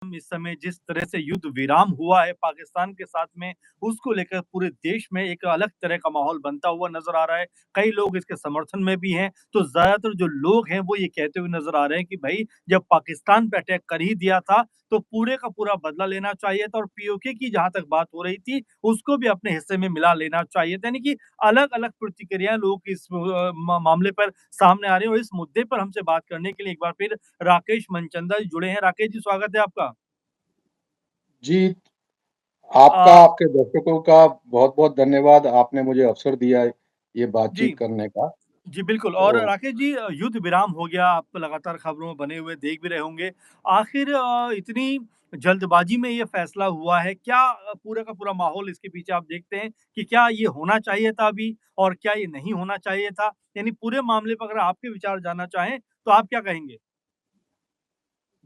इस समय जिस तरह से युद्ध विराम हुआ है पाकिस्तान के साथ में, उसको लेकर पूरे देश में एक अलग तरह का माहौल बनता हुआ नज़र आ रहा है। कई लोग इसके समर्थन में भी हैं, तो ज़्यादातर जो लोग हैं वो ये कहते हुए नज़र आ रहे हैं कि भई जब पाकिस्तान पे अटैक कर ही दिया था, तो पूरे का पूरा बदला लेना चाहिए था और पीओके की जहाँ तक बात हो रही थी, उसको भी अपने हिस्से में मिला लेना चाहिए था। यानी कि अलग-अलग प्रतिक्रियाएँ लोगों की इस मामले पर सामने आ रही हैं और इस मुद्दे पर हमसे बात करने के लिए एक बार फिर राकेश मनचंदा जी जुड़े हैं। राकेश जी स्वागत है आपका। जी, आपका, अ, आपके दर्शकों का बहुत-बहुत धन्यवाद। आपने मुझे अवसर दिया है ये जी, बातचीत करने का। जी बिल्कुल और तो राकेश जी युद्ध विराम हो गया, आप लगातार खबरों में बने हुए देख भी रहे होंगे। आखिर इतनी जल्दबाजी में ये फैसला हुआ है, क्या पूरा का पूरा माहौल इसके पीछे आप देखते हैं कि क्या ये होना चाहिए था अभी और क्या ये नहीं होना चाहिए था? यानी पूरे मामले पर अगर आपके विचार जानना चाहें, तो आप क्या कहेंगे?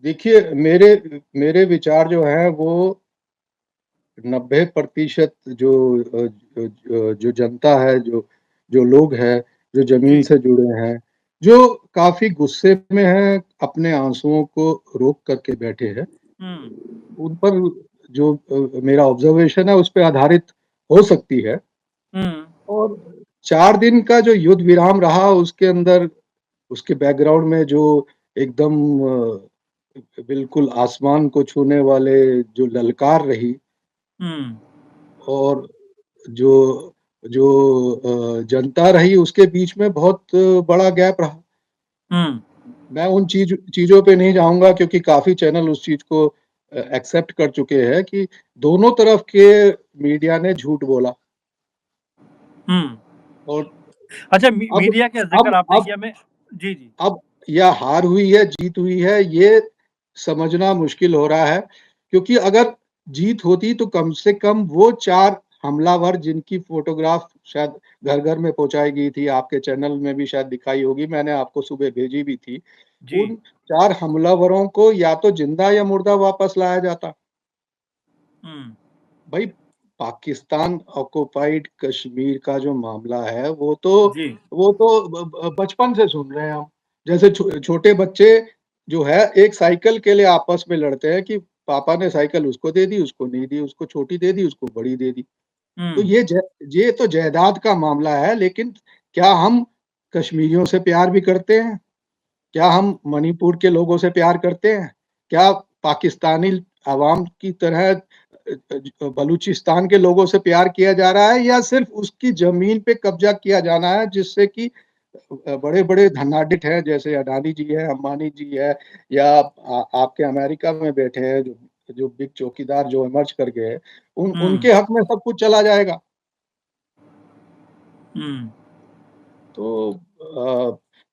देखिए, मेरे मेरे विचार जो हैं वो 90% जो जनता है, जो लोग हैं, जो ज़मीन जी, से जुड़े हैं, जो काफ़ी गुस्से में हैं, अपने आँसुओं को रोक कर के बैठे हैं। हुँ, उन पर जो मेरा ऑब्ज़र्वेशन है, उस पे आधारित हो सकती है। हुँ, और 4 दिन का जो युद्ध विराम रहा, उसके अंदर उसके बैकग्राउंड में जो एकदम बिल्कुल आसमान को छूने वाले जो ललकार रही हुँ, और जो जो जनता रही, उसके बीच में बहुत बड़ा गैप रहा। हुँ, मैं उन चीज़ों पे नहीं जाऊँगा क्योंकि काफ़ी चैनल उस चीज़ को एक्सेप्ट कर चुके हैं कि दोनों तरफ के मीडिया ने झूठ बोला। हुँ। और अच्छा अब मीडिया का अब ज़िक्र आपने अब किया मैं जी, जी। अब या हार हुई है, जीत हुई है, ये समझना मुश्किल हो रहा है, क्योंकि अगर जीत होती तो कम से कम वो 4 हमलावर जिनकी फ़ोटोग्राफ शायद घर-घर में पहुँचाई गई थी, आपके चैनल में भी शायद दिखाई होगी, मैंने आपको सुबह भेजी भी थी। जी। उन 4 हमलावरों को या तो ज़िंदा या मुर्दा वापस लाया जाता। हुँ, भई, पाकिस्तान ऑक्युपाइड कश्मीर का जो मामला है, जी। वो तो बचपन से सुन रहे हैं हम। जैसे छोटे बच्चे जो है एक साइकिल के लिए आपस में लड़ते हैं कि पापा ने साइकिल उसको दे दी, उसको नहीं दी, उसको छोटी दे दी, उसको बड़ी दे दी। तो हुँ, ये तो जायदाद का मामला है, लेकिन क्या हम कश्मीरियों से प्यार भी करते हैं? क्या हम मणिपुर के लोगों से प्यार करते हैं? क्या पाकिस्तानी अवाम की तरह बलूचिस्तान के लोगों से प्यार किया जा रहा है या सिर्फ़ उसकी ज़मीन पे कब्ज़ा किया जाना है जिससे कि बड़े-बड़े धनाढ्य हैं जैसे अडानी जी हैं, अंबानी जी हैं या आपके अमेरिका में बैठे हैं जो बिग चौकीदार जो इमर्ज कर गए हैं, हुँ, उनके हक में सब कुछ चला जाएगा। हुँ। तो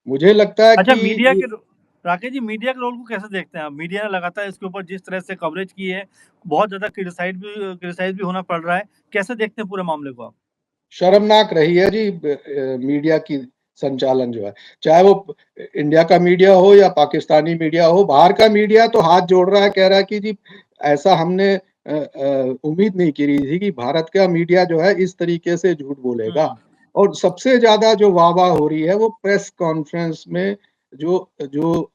मुझे लगता है अच्छा कि मीडिया के रो राकेश जी मीडिया के रोल को कैसे देखते हैं आप? मीडिया ने लगातार इसके ऊपर जिस तरह से कवरेज की है, बहुत ज़्यादा क्रिटिसाइज़ भी होना पड़ रहा है। कैसे देखते हैं पूरे मामले को आप? शर्मनाक रही है जी मीडिया की संचालन जो है। चाहे वो इंडिया का मीडिया हो या पाकिस्तानी मीडिया हो, बाहर का मीडिया तो हाथ जोड़ रहा है, कह रहा है कि जी ऐसा हमने उम्मीद नहीं करी थी कि भारत का मीडिया जो है इस तरीके से झूठ बोलेगा। हुँ, और सबसे ज़्यादा जो वाह-वाह हो रही है वो प्रेस कॉन्फ्रेंस में जो जो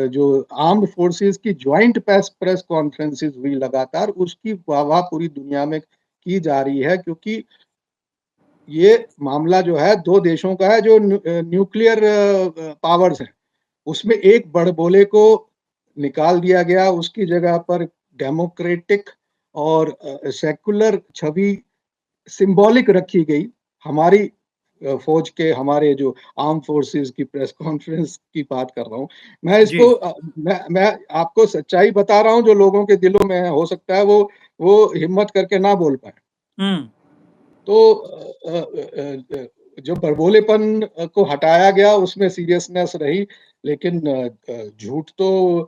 जो आर्म्ड फोर्सेस की जॉइंट प्रेस प्रेस कॉन्फ्रेंसेस हुई लगातार, उसकी वाह-वाह पूरी दुनिया में की जा रही है क्योंकि ये मामला जो है 2 देशों का है जो न्यूक्लियर पावर्स हैं। उसमें एक बड़बोले को निकाल दिया गया, उसकी जगह पर डेमोक्रेटिक और सेक्युलर छवि सिंबॉलिक रखी गई। हमारी फ़ौज के हमारे जो आर्म्ड फोर्सेस की प्रेस कॉन्फ्रेंस की बात कर रहा हूँ। मैं जी। इसको मैं आपको सच्चाई बता रहा हूँ जो लोगों के दिलों में है, हो सकता है वो हिम्मत करके ना बोल पाएँ। हुँ, तो जो बड़बोलेपन को हटाया गया उसमें सीरियसनेस रही, लेकिन झूठ तो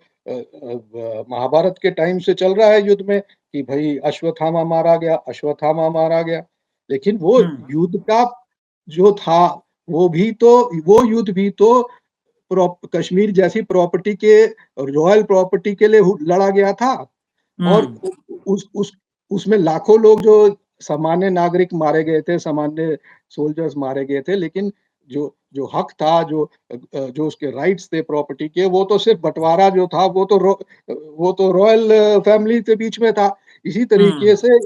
महाभारत के टाइम से चल रहा है युद्ध में कि भई अश्वत्थामा मारा गया, अश्वत्थामा मारा गया। लेकिन वो हुँ, युद्ध का जो था, वो युद्ध भी तो कश्मीर जैसी प्रॉपर्टी के रॉयल प्रॉपर्टी के लिए लड़ा गया था। और हुँ, उस उसमें लाखों लोग जो सामान्य नागरिक मारे गए थे, सामान्य सोल्जर्स मारे गए थे, लेकिन जो जो हक था, जो उसके राइट्स थे प्रॉपर्टी के, वो तो सिर्फ बंटवारा जो था वो तो रॉयल फैमिली के बीच में था। इसी तरीके हुँ, से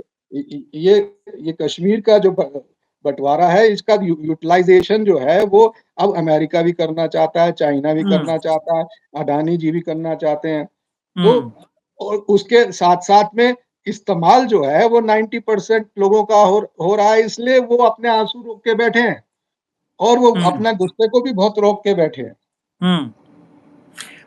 ये कश्मीर का जो बंटवारा है, इसका यूटिलाइजेशन जो है वो अब अमेरिका भी करना चाहता है, चाइना भी हुँ, करना चाहता है, अडानी जी भी करना चाहते हैं। तो हुँ, और उसके साथ-साथ में इस्तेमाल जो है वो 90% लोगों का हो रहा है, इसलिए वो अपने आँसू रोक के बैठे हैं और वो हुँ, अपना गुस्से को भी बहुत रोक के बैठे हैं। हुँ।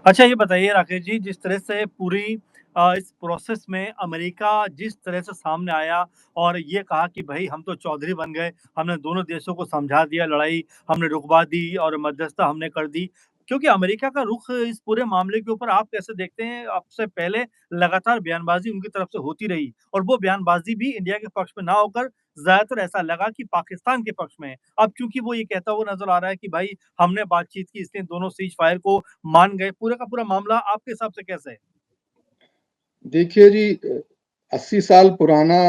अच्छा ये बताइए राकेश जी, जिस तरह से पूरी इस प्रोसेस में अमेरिका जिस तरह से सामने आया और ये कहा कि भई हम तो चौधरी बन गए, हमने दोनों देशों को समझा दिया, लड़ाई हमने रुकवा दी और मध्यस्थता हमने कर दी। क्योंकि अमेरिका का रुख इस पूरे मामले के ऊपर आप कैसे देखते हैं? आपसे पहले लगातार बयानबाज़ी उनकी तरफ से होती रही और वो बयानबाज़ी भी इंडिया के पक्ष में ना होकर ज़्यादातर ऐसा लगा कि पाकिस्तान के पक्ष में है। अब चूँकि वो ये कहता हुआ नज़र आ रहा है कि भाई हमने बातचीत की इसलिए दोनों सीज़ फायर को मान गए, पूरा का पूरा मामला आपके हिसाब से कैसा है? देखिए जी 80 साल पुराना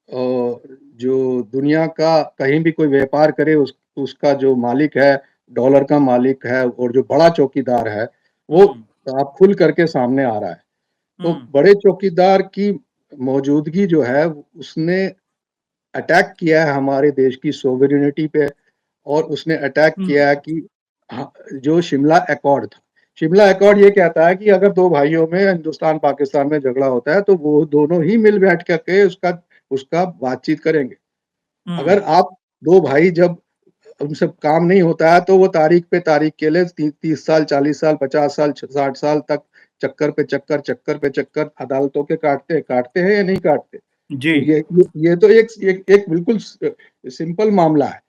जो दुनिया का कहीं भी कोई व्यापार करे उसका जो मालिक है, डॉलर का मालिक है और जो बड़ा चौकीदार है, वो हुँ, अब खुल करके सामने आ रहा है। तो हुँ, बड़े चौकीदार की मौजूदगी जो है उसने अटैक किया है हमारे देश की सोवेरेनिटी पे और उसने अटैक हुँ, किया है कि हाँ, जो शिमला एकॉर्ड था। शिमला एकॉर्ड ये कहता है कि अगर 2 भाइयों में हिंदुस्तान-पाकिस्तान में झगड़ा होता है, तो वो दोनों ही मिल बैठ कर के उसका उसका बातचीत करेंगे। हुँ, अगर आप 2 भाई जब उनसे काम नहीं होता है, तो वो तारीख पे तारीख के लिए 30 साल, 40 साल, 50 साल, 60 साल तक चक्कर पे चक्कर अदालतों के काटते हैं या नहीं काटते? जी, तो ये तो एक बिल्कुल सिंपल मामला है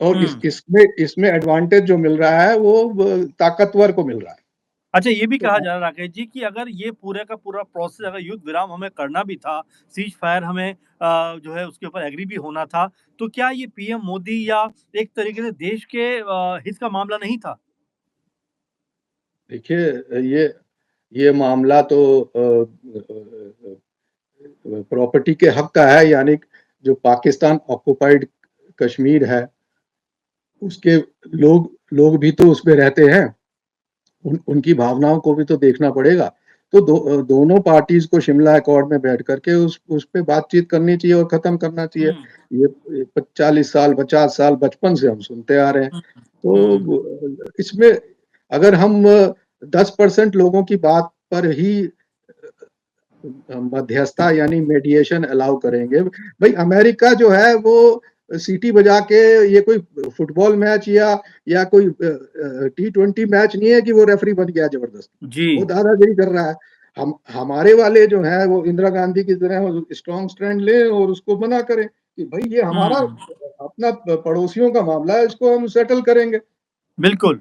और हुँ। इसमें एडवांटेज जो मिल रहा है वो ताकतवर को मिल रहा है। अच्छा ये भी तो कहा जा रहा है राकेश जी कि अगर ये पूरे का पूरा प्रोसेस अगर युद्ध विराम हमें करना भी था, सीज़ फायर हमें जो है उसके ऊपर एग्री भी होना था, तो क्या ये पीएम मोदी या एक तरीके से देश के हित का मामला नहीं था? देखिए ये मामला तो प्रॉपर्टी के हक का है यानी जो पाकिस्तान ऑक्युपाइड कश्मीर है, उसके लोग भी तो उसमें रहते हैं। उनकी भावनाओं को भी तो देखना पड़ेगा। तो दोनों पार्टीज़ को शिमला अकॉर्ड में बैठ कर के उस पे बातचीत करनी चाहिए और ख़त्म करना चाहिए। हुँ, ये 40 साल, 50 साल बचपन से हम सुनते आ रहे हैं। हुँ, तो हुँ, इसमें अगर हम 10% लोगों की बात पर ही मध्यस्थता यानी मीडिएशन अलाउ करेंगे। भई अमेरिका जो है वो सीटी बजा के ये कोई फुटबॉल मैच या कोई टी20 मैच नहीं है कि वो रेफरी बन गया ज़बरदस्ती। जी, वो दादागिरी कर रहा है। हम हमारे वाले जो हैं वो इंदिरा गांधी की तरह स्ट्रॉन्ग स्टैंड लें और उसको मना करें कि भई ये हमारा हुँ, अपना पड़ोसियों का मामला है, इसको हम सेटल करेंगे। बिल्कुल,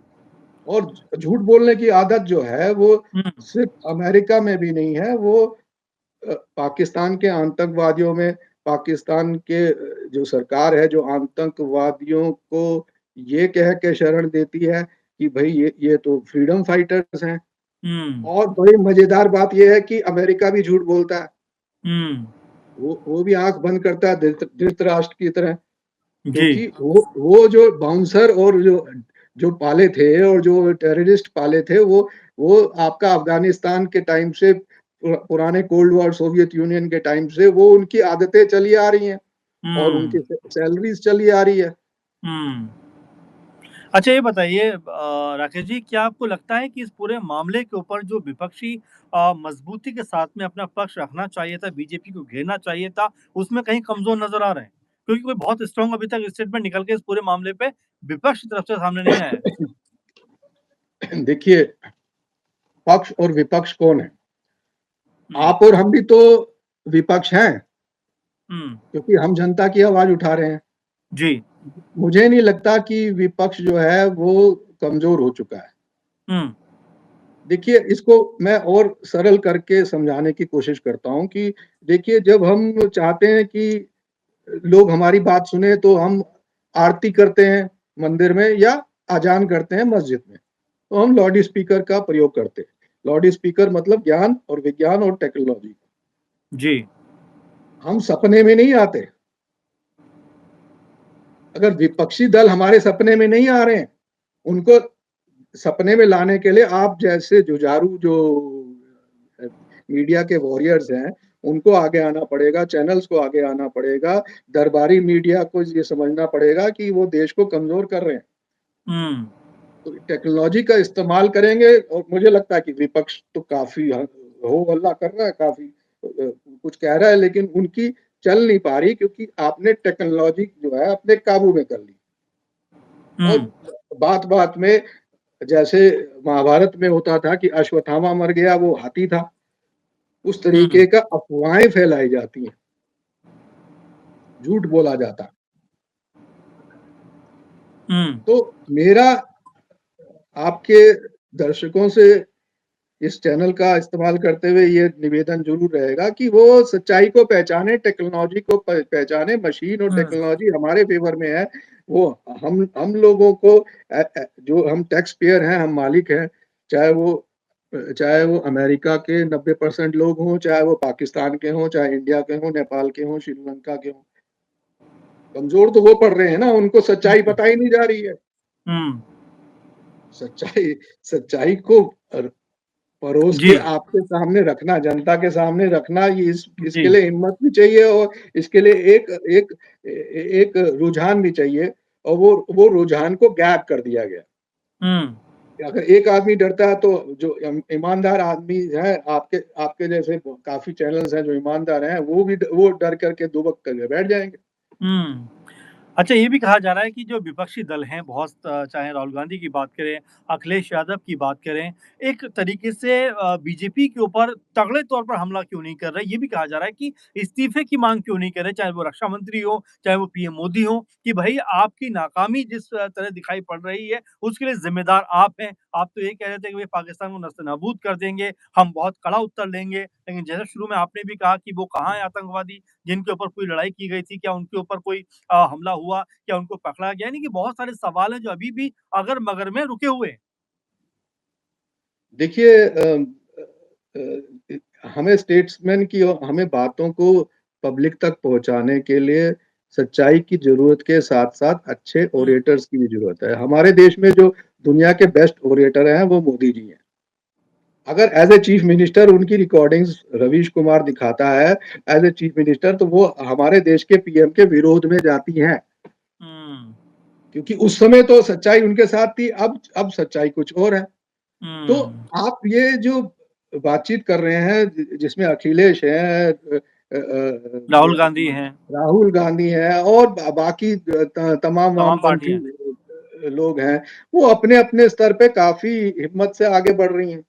और झूठ बोलने की आदत जो है वो हुँ, सिर्फ़ अमेरिका में भी नहीं है, वो पाकिस्तान के आतंकवादियों में पाकिस्तान के जो सरकार है, जो आतंकवादियों को ये कह के शरण देती है कि भई ये तो फ्रीडम फाइटर्स हैं हुँ, और बड़ी मज़ेदार बात ये है कि अमेरिका भी झूठ बोलता है। हुँ, वो भी आँख बंद करता है धृतराष्ट्र की तरह जी, क्योंकि वो जो बाउंसर और जो पाले थे और जो टेररिस्ट पाले थे वो आपका अफ़गानिस्तान के टाइम से पुराने कोल्ड वॉर सोवियत यूनियन के टाइम से वो उनकी आदतें चली आ रही हैं और उनकी हुँ, सैलरीज़ चली आ रही है। हुँ। अच्छा ये बताइए राकेश जी क्या आपको लगता है कि इस पूरे मामले के ऊपर जो विपक्षी मजबूती के साथ में अपना पक्ष रखना चाहिए था, बीजेपी को घेरना चाहिए था, उसमें कहीं कमज़ोर नज़र आ रहे हैं? क्योंकि कोई बहुत स्ट्रॉन्ग अभी तक स्टेटमेंट निकल के इस पूरे मामले पे विपक्ष की तरफ से सामने नहीं आया है। देखिए, पक्ष और विपक्ष कौन है? हुँ, आप और हम भी तो विपक्ष हैं, हुँ, क्योंकि हम जनता की आवाज़ उठा रहे हैं। जी, मुझे नहीं लगता कि विपक्ष जो है वो कमज़ोर हो चुका है। हुँ, देखिए, इसको मैं और सरल करके समझाने की कोशिश करता हूँ कि देखिए, जब हम चाहते हैं कि लोग हमारी बात सुने, तो हम आरती करते हैं मंदिर में या अज़ान करते हैं मस्जिद में। तो हम लाउड स्पीकर का प्रयोग करते हैं। लाउड स्पीकर मतलब ज्ञान और विज्ञान और टेक्नोलॉजी। जी, हम सपने में नहीं आते। अगर विपक्षी दल हमारे सपने में नहीं आ रहे हैं, उनको सपने में लाने के लिए आप जैसे जुझारू जो मीडिया के वॉरियर्स हैं, उनको आगे आना पड़ेगा, चैनल्स को आगे आना पड़ेगा, दरबारी मीडिया को ये समझना पड़ेगा कि वो देश को कमज़ोर कर रहे हैं। हुँ। तो टेक्नोलॉजी का इस्तेमाल करेंगे और मुझे लगता है कि विपक्ष तो काफ़ी हो हल्ला कर रहा है, काफ़ी कुछ कह रहा है, लेकिन उनकी चल नहीं पा रही क्योंकि आपने टेक्नोलॉजी जो है अपने काबू में कर ली। और हुँ। बात-बात में जैसे महाभारत में होता था कि अश्वत्थामा मर गया, वो हाथी था, उस हुँ। तरीके का अफ़वाहें फैलाई जाती हैं, झूठ बोला जाता है। हुँ। तो मेरा आपके दर्शकों से इस चैनल का इस्तेमाल करते हुए ये निवेदन ज़रूर रहेगा कि वो सच्चाई को पहचाने, टेक्नोलॉजी को पहचाने, मशीन और हुँ। टेक्नोलॉजी हमारे फ़ेवर में है। वो हम लोगों को जो हम टैक्स पेयर हैं, हम मालिक हैं, चाहे वो चाहे वो अमेरिका के 90% लोग हों, चाहे वो पाकिस्तान के हों, चाहे इंडिया के हों, नेपाल के हों, श्रीलंका के हों। कमज़ोर तो वो पड़ रहे हैं ना, उनको सच्चाई हुँ। बताई नहीं जा रही है। हुँ। सच्चाई सच्चाई को परोस जी। के आपके सामने रखना, जनता के सामने रखना, ये इसके जी। लिए हिम्मत भी चाहिए और इसके लिए एक एक रुझान भी चाहिए और वो रुझान को गैप कर दिया गया। हुँ। अगर एक आदमी डरता है तो जो ईमानदार आदमी है, आपके आपके जैसे काफ़ी चैनल्स हैं जो ईमानदार हैं, वो डर करके दुबक करके बैठ जाएँगे। हुँ। अच्छा, ये भी कहा जा रहा है कि जो विपक्षी दल हैं बहुत चाहे राहुल गांधी की बात करें, अखिलेश यादव की बात करें, एक तरीके से बीजेपी के ऊपर तगड़े तौर पर हमला क्यों नहीं कर रहे? ये भी कहा जा रहा है कि इस्तीफे की माँग क्यों नहीं कर रहे, चाहे वो रक्षा मंत्री हो, चाहे वो पीएम मोदी हो, कि भई आपकी नाकामी जिस तरह दिखाई पड़ रही है, उसके लिए ज़िम्मेदार आप हैं। आप तो ये कह रहे थे कि भई पाकिस्तान को नस्त-ए-नाबूद कर देंगे, हम बहुत कड़ा उत्तर लेंगे। लेकिन जैसे शुरू में आपने भी कहा कि वो कहाँ है आतंकवादी, जिनके ऊपर पूरी लड़ाई की गई थी, क्या उनके ऊपर कोई हमला हुआ, क्या उनको पकड़ा गया? यानी कि बहुत सारे सवाल हैं जो अभी भी अगर-मगर में रुके हुए हैं। देखिए हमें स्टेट्समैन की और हमें बातों को पब्लिक तक पहुँचाने के लिए सच्चाई की ज़रूरत के साथ-साथ अच्छे हुँ। ओरेटर्स की भी ज़रूरत है। हमारे देश में जो दुनिया के बेस्ट ओरेटर हैं, वो मोदी जी हैं। अगर एज़ ए चीफ मिनिस्टर उनकी रिकॉर्डिंग्स रवीश कुमार दिखाता है, एज़ ए चीफ मिनिस्टर तो वो हमारे देश के पीएम के विरोध में जाती हैं। हुँ। क्योंकि उस समय तो सच्चाई उनके साथ थी, अब सच्चाई कुछ और है। तो हुँ। आप ये जो बातचीत कर रहे हैं जिसमें अखिलेश हैं राहुल गांधी हैं, राहुल गांधी हैं और बाकी तमाम तमाम वामपंथी पार्टियाँ हैं। लोग हैं, वो अपने-अपने स्तर पे काफ़ी हिम्मत से आगे बढ़ रही हैं।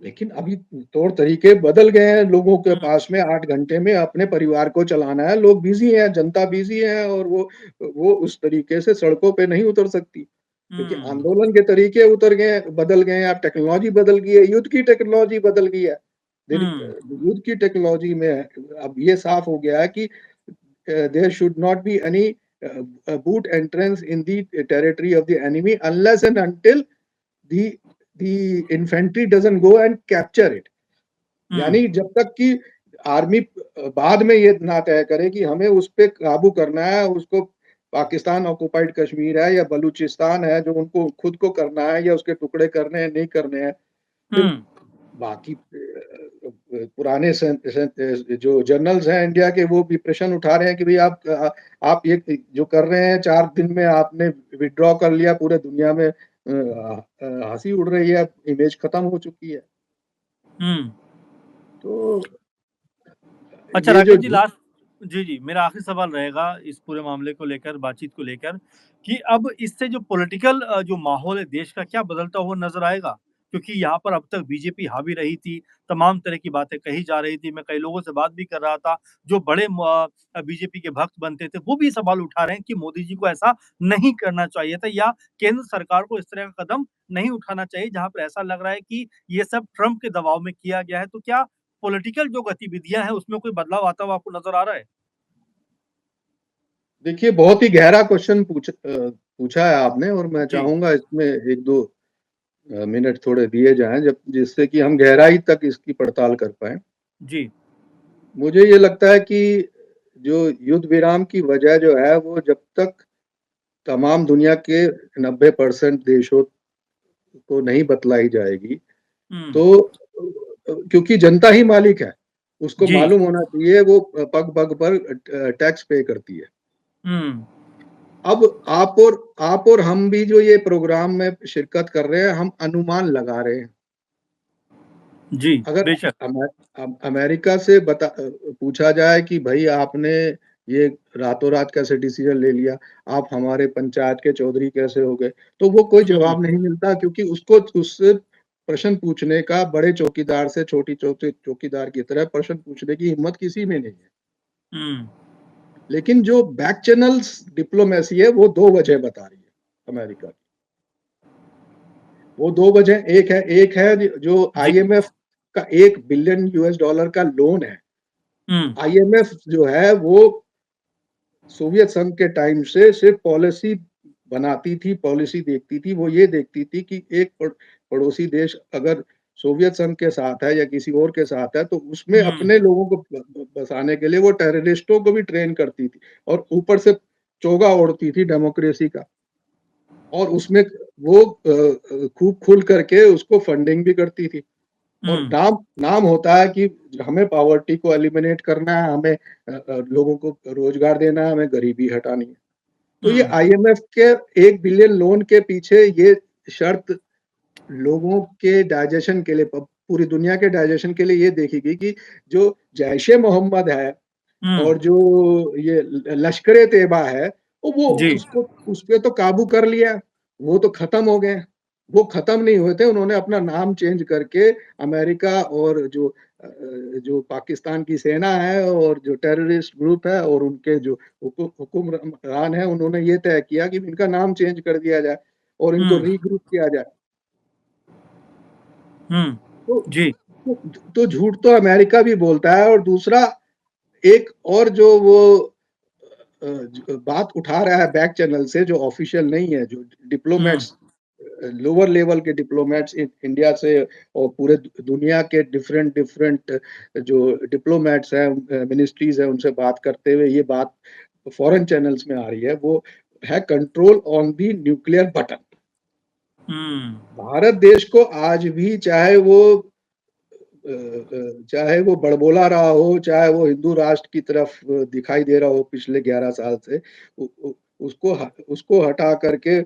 लेकिन अभी तौर तरीके बदल गए हैं, लोगों के हुँ। पास में 8 घंटे में अपने परिवार को चलाना है, लोग बिज़ी हैं, जनता बिज़ी है और वो उस तरीके से सड़कों पे नहीं उतर सकती। क्योंकि हुँ। आंदोलन के तरीके बदल गए हैं, अब टेक्नोलॉजी बदल गई है, युद्ध की टेक्नोलॉजी बदल गई है। हुँ। युद्ध की टेक्नोलॉजी में अब ये साफ हो गया है कि there should not be any boot entrance in the territory of the enemy unless and until the the infantry doesn't go and capture it. हुँ। यानी जब तक कि आर्मी बाद में ये ना तय करे कि हमें उस पे काबू करना है, उसको पाकिस्तान ऑक्युपाइड कश्मीर है या बलूचिस्तान है, जो उनको खुद को करना है या उसके टुकड़े करने हैं, नहीं करने हैं। फिर हुँ। बाकी पुराने जो जर्नल्स हैं इंडिया के वो भी प्रश्न उठा रहे हैं कि भई आप ये जो कर रहे हैं 4 दिन में आपने विथड्रॉ कर लिया पूरे दुनिया में हँसी उड़ रही है, इमेज खत्म हो चुकी है। हुँ। तो अच्छा ये जो राकेश जी लास्ट जी, जी, मेरा आखिरी सवाल रहेगा इस पूरे मामले को लेकर, बातचीत को लेकर कि अब इससे जो पॉलिटिकल जो माहौल है देश का क्या बदलता हुआ नज़र आएगा? क्योंकि यहाँ पर अब तक बीजेपी हावी रही थी, तमाम तरह की बातें कही जा रही थी, मैं कई लोगों से बात भी कर रहा था, जो बड़े बीजेपी के भक्त बनते थे, वो भी सवाल उठा रहे हैं कि मोदी जी को ऐसा नहीं करना चाहिए था या केंद्र सरकार को इस तरह का कदम नहीं उठाना चाहिए, जहाँ पर ऐसा लग रहा है कि ये सब ट्रम्प के दबाव में किया गया है। तो क्या पॉलिटिकल जो गतिविधियाँ हैं, उसमें कोई बदलाव आता हुआ आपको नज़र आ रहा है? देखिए बहुत ही गहरा क्वेश्चन पूछा है आपने और मैं जी। चाहूँगा इसमें 1-2 मिनट थोड़े दिए जाएँ जब जिससे कि हम गहराई तक इसकी पड़ताल कर पाएँ। जी। मुझे ये लगता है कि जो युद्ध विराम की वजह जो है वो जब तक तमाम दुनिया के 90% देशों को नहीं बतलाई जाएगी, हुँ, तो क्योंकि जनता ही मालिक है, उसको जी। मालूम होना चाहिए वो पग-पग पर टैक्स पे करती है। हुँ, अब आप और हम भी जो ये प्रोग्राम में शिरकत कर रहे हैं, हम अनुमान लगा रहे हैं। जी, अगर बेशक। अमेरिका से पूछा जाए कि भई आपने ये रातों-रात कैसे डिसीज़न ले लिया? आप हमारे पंचायत के चौधरी कैसे हो गए? तो वो कोई हुँ, जवाब नहीं मिलता क्योंकि उसको उससे प्रश्न पूछने का बड़े चौकीदार से छोटी चौकीदार की तरह प्रश्न पूछने की हिम्मत किसी में नहीं है। हुँ, लेकिन जो बैक चैनल्स डिप्लोमेसी है, वो 2 वजह बता रही है अमेरिका की। वो 2 वजह एक है जो जी। आईएमएफ का $1 बिलियन का लोन है। हुँ, आईएमएफ जो है वो सोवियत संघ के टाइम से सिर्फ़ पॉलिसी बनाती थी, पॉलिसी देखती थी। वो ये देखती थी कि एक पड़ोसी देश अगर सोवियत संघ के साथ है या किसी और के साथ है, तो उसमें हुँ, अपने लोगों को बसाने के लिए वो टेररिस्टों को भी ट्रेन करती थी और ऊपर से चोगा ओढ़ती थी डेमोक्रेसी का। और उसमें वो खूब खुल करके उसको फंडिंग भी करती थी। और हुँ, नाम नाम होता है कि हमें पॉवर्टी को एलिमिनेट करना है, हमें लोगों को रोज़गार देना है, हमें गरीबी हटानी है। तो ये हुँ, आईएमएफ के 1 बिलियन लोन के पीछे ये शर्त लोगों के डाइजेशन के लिए प पूरी दुनिया के डाइजेशन के लिए ये देखी गई कि जो जैश-ए-मोहम्मद है हुँ, और जो ये लश्कर-ए-तैयबा है, तो वो जी। उसको उसपे तो काबू कर लिया, वो तो खत्म हो गए। वो खत्म नहीं हुए थे, उन्होंने अपना नाम चेंज करके अमेरिका और जो पाकिस्तान की सेना है और जो टेररिस्ट ग्रुप है और उनके जो हुक्मरान हैं, उन्होंने ये तय किया कि इनका नाम चेंज कर दिया जाए और इनको हुँ, रीग्रुप किया जाए। हुँ, तो जी। तो तो झूठ तो अमेरिका भी बोलता है और दूसरा एक और जो वो बात उठा रहा है बैक चैनल से जो ऑफिशियल नहीं है, जो हुँ, डिप्लोमैट्स लोअर लेवल के डिप्लोमैट्स इंडिया से और पूरे दुनिया के डिफरेंट डिफरेंट जो डिप्लोमैट्स हैं, मिनिस्ट्रीज हैं, उनसे बात करते हुए ये बात फॉरेन चैनल्स में आ रही है, वो है control on the nuclear button. हुँ, भारत देश को आज भी चाहे वो बड़बोला रहा हो, चाहे वो हिंदू राष्ट्र की तरफ दिखाई दे रहा हो पिछले 11 साल से, उ उ उसको हटा करके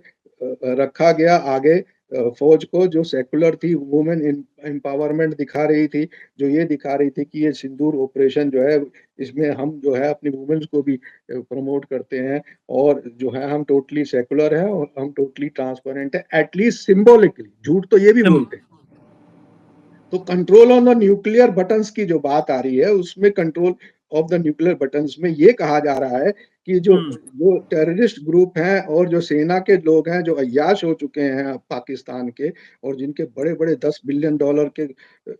रखा गया आगे फ़ौज को जो सेक्युलर थी, वुमेन एम्पावरमेंट दिखा रही थी, जो ये दिखा रही थी कि ये सिंदूर ऑपरेशन जो है, इसमें हम जो है अपनी वुमेन्स को भी प्रमोट करते हैं और जो है हम टोटली सेक्युलर हैं और हम टोटली ट्रांसपेरेंट हैं, एट लीस्ट सिम्बॉलिकली, झूठ तो ये भी सिम बोलते हैं। तो control on the nuclear buttons की जो बात आ रही है, उसमें control of the nuclear buttons में ये कहा जा रहा है कि जो हुँ, जो टेररिस्ट ग्रुप हैं और जो सेना के लोग हैं, जो अय्याश हो चुके हैं अब पाकिस्तान के और जिनके बड़े-बड़े $10 बिलियन के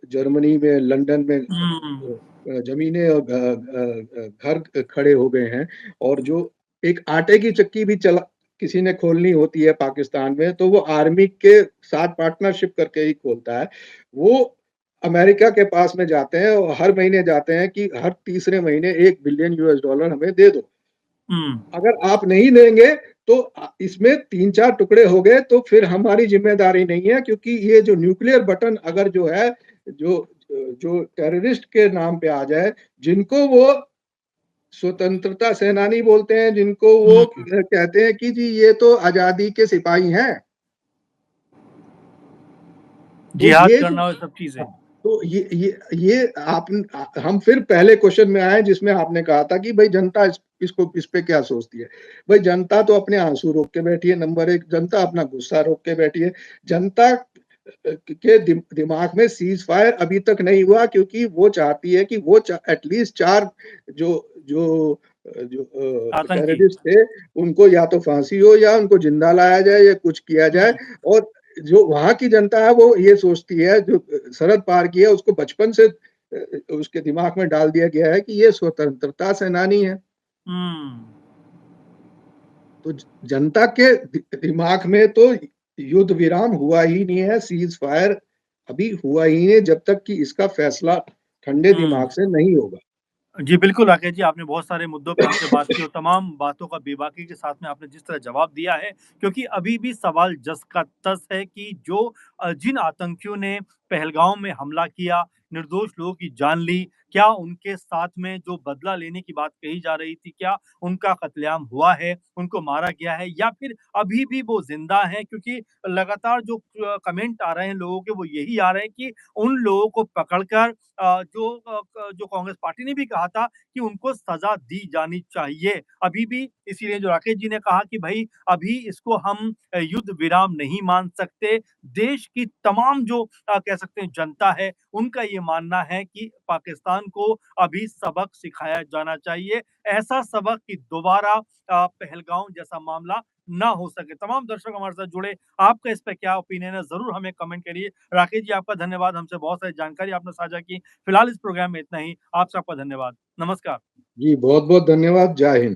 जर्मनी में, लंदन में हुँ, ज़मीनें और घर खड़े हो गए हैं और जो एक आटे की चक्की भी चला किसी ने खोलनी होती है पाकिस्तान में, तो वो आर्मी के साथ पार्टनरशिप करके ही खोलता है। वो अमेरिका के पास में जाते हैं और हर महीने जाते हैं कि हर तीसरे महीने $1 बिलियन हमें दे दो। हुँ, अगर आप नहीं देंगे तो इसमें 3-4 टुकड़े हो गए तो फिर हमारी ज़िम्मेदारी नहीं है क्योंकि ये जो न्यूक्लियर बटन अगर जो है जो जो टेररिस्ट के नाम पे आ जाए, जिनको वो स्वतंत्रता सेनानी बोलते हैं, जिनको वो हुँ, कहते हैं कि जी ये तो आज़ादी के सिपाही हैं। तो जिहाद ये जो करना और सब चीज़ें। हाँ, तो ये हम फिर पहले क्वेश्चन में आए जिसमें आपने कहा था कि भाई जनता इस पे क्या सोचती है? भाई जनता तो अपने आँसू रोक के बैठी है नंबर 1, जनता अपना गुस्सा रोक के बैठी है। जनता के दिमाग में सीज़ फायर अभी तक नहीं हुआ क्योंकि वो चाहती है कि वो एट लीस्ट 4 जो जो आतंकी। टेररिस्ट थे, उनको या तो फांसी हो या उनको ज़िंदा लाया जाए या कुछ किया जाए हुँ, और जो वहाँ की जनता है वो ये सोचती है जो सरहद पार की है उसको बचपन से उसके दिमाग में डाल दिया गया है कि ये स्वतंत्रता सेनानी है। हुँ, तो जनता के दिमाग में तो युद्ध विराम हुआ ही नहीं है, सीज़ फायर अभी हुआ ही नहीं जब तक कि इसका फैसला ठंडे हुँ, दिमाग से नहीं होगा। जी, बिल्कुल राकेश जी, आपने बहुत सारे मुद्दों पे हमसे बात की और तमाम बातों का बेबाकी के साथ में आपने जिस तरह जवाब दिया है, क्योंकि अभी भी सवाल जस का तस है कि जो जिन आतंकियों ने पहलगाँव में हमला किया, निर्दोष लोगों की जान ली, क्या उनके साथ में जो बदला लेने की बात कही जा रही थी, क्या उनका कत्लेआम हुआ है, उनको मारा गया है या फिर अभी भी वो ज़िंदा हैं? क्योंकि लगातार जो कमेंट आ रहे हैं लोगों के, वो यही आ रहे हैं कि उन लोगों को पकड़कर जो कांग्रेस पार्टी ने भी कहा था कि उनको सज़ा दी जानी चाहिए। अभी भी इसीलिए जो राकेश जी ने कहा कि भई अभी इसको हम युद्ध विराम नहीं मान सकते। देश की तमाम जो कह सकते हैं जनता है, उनका ये मानना है कि पाकिस्तान को अभी सबक सिखाया जाना चाहिए। ऐसा सबक कि दोबारा पहलगाँव जैसा मामला ना हो सके। तमाम दर्शक हमारे साथ जुड़े, आपका इस पे क्या ओपिनियन है? ज़रूर हमें कमेंट करिए। राकेश जी आपका धन्यवाद, हमसे बहुत सारी जानकारी आपने साझा की। फिलहाल इस प्रोग्राम में इतना ही। आप सबका धन्यवाद। नमस्कार। जी, बहुत-बहुत धन्यवाद। जय हिंद।